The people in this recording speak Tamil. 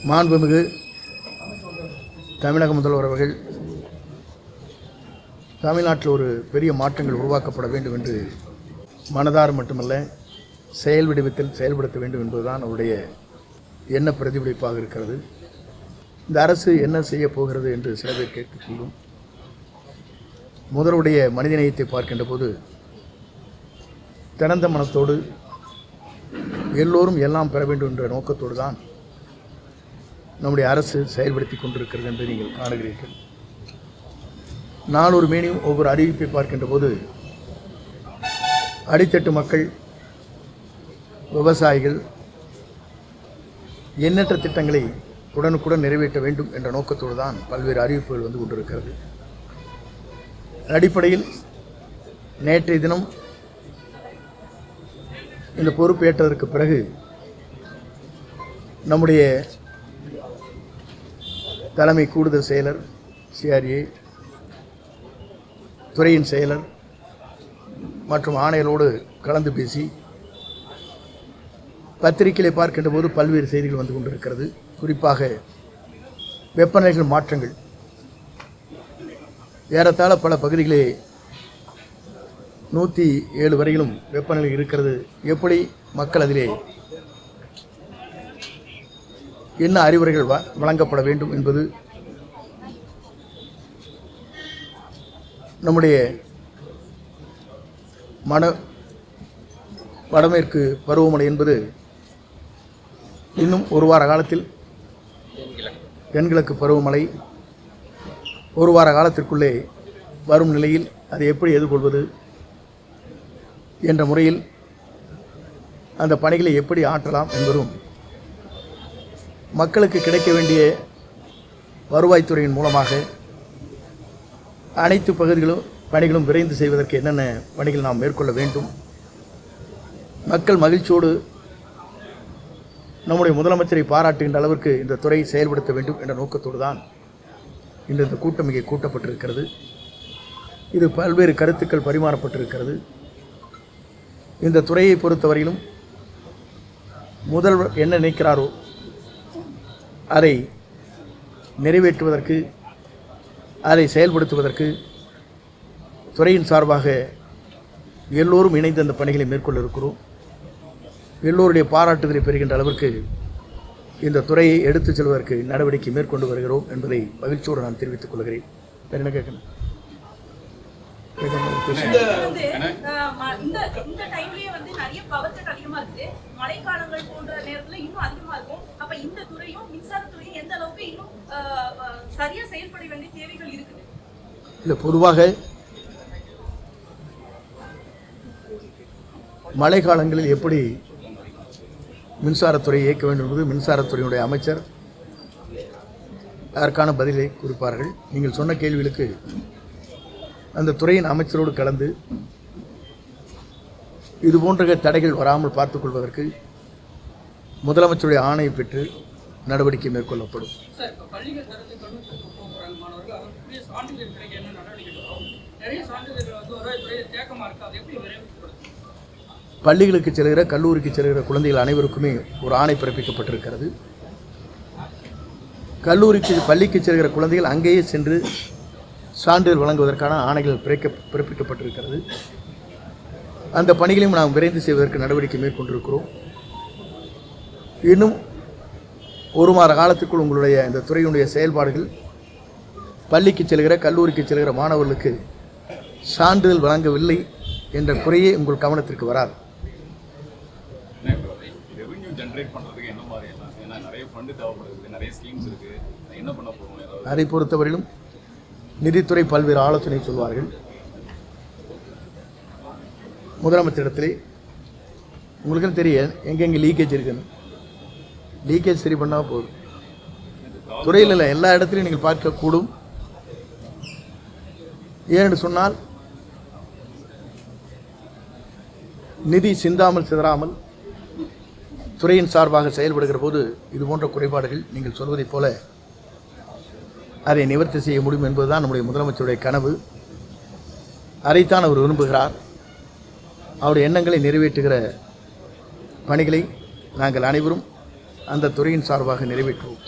மாண்புமிகு தமிழக முதல்வர் அவர்கள் தமிழ்நாட்டில் ஒரு பெரிய மாற்றங்கள் உருவாக்கப்பட வேண்டும் என்று மனதார் மட்டுமல்ல செயல் வடிவத்தில் செயல்படுத்த வேண்டும் என்பதுதான் அவருடைய எண்ண பிரதிபலிப்பாக இருக்கிறது. இந்த அரசு என்ன செய்ய போகிறது என்று சில பேர் கேட்டுக்கொள்ளும். முதலுடைய மனிதநேயத்தை பார்க்கின்ற போது திறந்த மனத்தோடு எல்லோரும் எல்லாம் பெற வேண்டும் என்ற நோக்கத்தோடு தான் நம்முடைய அரசு செயல்படுத்தி கொண்டிருக்கிறது என்று நீங்கள் காணுகிறீர்கள். நாளொரு மேனியும் ஒவ்வொரு அறிவிப்பை பார்க்கின்ற போது அடித்தட்டு மக்கள், விவசாயிகள் எண்ணற்ற திட்டங்களை உடனுக்குடன் நிறைவேற்ற வேண்டும் என்ற நோக்கத்தோடு தான் பல்வேறு அறிவிப்புகள் வந்து கொண்டிருக்கிறது. அடிப்படையில் நேற்றைய தினம் இந்த பொறுப்பேற்றதற்கு பிறகு நம்முடைய தலைமை கூடுதல் செயலர் CRA, துறையின் செயலர் மற்றும் ஆணையரோடு கலந்து பேசி பத்திரிகைகளை பார்க்கின்ற போது பல்வேறு செய்திகள் வந்து கொண்டிருக்கிறது. குறிப்பாக வெப்பநிலைகள் மாற்றங்கள் ஏறத்தாழ பல பகுதிகளே 107 வரையிலும் வெப்பநிலை இருக்கிறது. எப்படி மக்கள் அதிலே என்ன அறிவுரைகள் வழங்கப்பட வேண்டும் என்பது நம்முடைய வடமேற்கு பருவமழை என்பது இன்னும் ஒரு வார காலத்தில் தென்கிழக்கு பருவமழை ஒரு வார காலத்திற்குள்ளே வரும் நிலையில் அதை எப்படி எதிர்கொள்வது என்ற முறையில் அந்த பணிகளை எப்படி ஆற்றலாம் என்பதும் மக்களுக்கு கிடைக்க வேண்டிய வருவாய்த்துறையின் மூலமாக அனைத்து பணிகளும் விரைந்து செய்வதற்கு என்னென்ன பணிகள் நாம் மேற்கொள்ள வேண்டும், மக்கள் மகிழ்ச்சியோடு நம்முடைய முதலமைச்சரை பாராட்டுகின்ற அளவிற்கு இந்த துறை செயல்படுத்த வேண்டும் என்ற நோக்கத்தோடு தான் இன்று இந்த கூட்டம் இங்கே கூட்டப்பட்டிருக்கிறது. இது பல்வேறு கருத்துக்கள் பரிமாறப்பட்டிருக்கிறது. இந்த துறையை பொறுத்தவரையிலும் முதல்வர் என்ன நினைக்கிறாரோ அதை நிறைவேற்றுவதற்கு, அதை செயல்படுத்துவதற்கு துறையின் சார்பாக எல்லோரும் இணைந்து அந்த பணிகளை மேற்கொள்ள இருக்கிறோம். எல்லோருடைய பாராட்டுதலை பெறுகின்ற அளவிற்கு இந்த துறையை எடுத்துச் செல்வதற்கு நடவடிக்கை மேற்கொண்டு வருகிறோம் என்பதை மகிழ்ச்சியோடு நான் தெரிவித்துக் கொள்கிறேன். வேறு என்ன கேட்கணும்? இல்லை, பொதுவாக மழை காலங்களில் எப்படி மின்சாரத்துறையை இயக்க வேண்டும் என்பது மின்சாரத்துறையினுடைய அமைச்சர் அதற்கான பதிலை குறிப்பார்கள். நீங்கள் சொன்ன கேள்விகளுக்கு அந்த துறையின் அமைச்சரோடு கலந்து இது போன்ற தடைகள் வராமல் பார்த்துக்கொள்வதற்கு முதலமைச்சருடைய ஆணையை பெற்று நடவடிக்கை மேற்கொள்ளப்படும். பள்ளிகளுக்கு செல்கிற, கல்லூரிக்கு செல்கிற குழந்தைகள் அனைவருக்குமே ஒரு ஆணை பிறப்பிக்கப்பட்டிருக்கிறது. பள்ளிக்கு செல்கிற குழந்தைகள் அங்கேயே சென்று சான்றிதழ் வழங்குவதற்கான ஆணைகள் பிறப்பிக்கப்பட்டிருக்கிறது. அந்த பணிகளையும் நாம் விரைந்து செய்வதற்கு நடவடிக்கை மேற்கொண்டிருக்கிறோம். இன்னும் ஒரு மாத காலத்துக்குள் உங்களுடைய இந்த துறையினுடைய செயல்பாடுகள் பள்ளிக்கு செல்கிற, கல்லூரிக்கு செல்கிற மாணவர்களுக்கு சான்றிதழ் வழங்கவில்லை என்ற குறையே உங்கள் கவனத்திற்கு வராது. அதை பொறுத்தவரையிலும் நிதித்துறை பல்வேறு ஆலோசனை சொல்வார்கள். முதலமைச்சரிடத்திலே உங்களுக்கு தெரியும் எங்கெங்கே லீக்கேஜ் இருக்குன்னு. லீக்கேஜ் சரி பண்ணால் போதும். துறையில் இல்லை, எல்லா இடத்துலையும் நீங்கள் பார்க்கக்கூடும். ஏனென்று சொன்னால் நிதி சிந்தாமல் சிதறாமல் துறையின் சார்பாக செயல்படுகிற போது இது போன்ற குறைபாடுகள் நீங்கள் சொல்வதைப் போல அதை நிவர்த்தி செய்ய முடியும் என்பதுதான் நம்முடைய முதலமைச்சருடைய கனவு. அதைத்தான் அவர் விரும்புகிறார். அவருடைய எண்ணங்களை நிறைவேற்றுகிற பணிகளை நாங்கள் அனைவரும் அந்த துறையின் சார்பாக நிறைவேற்றுவோம்.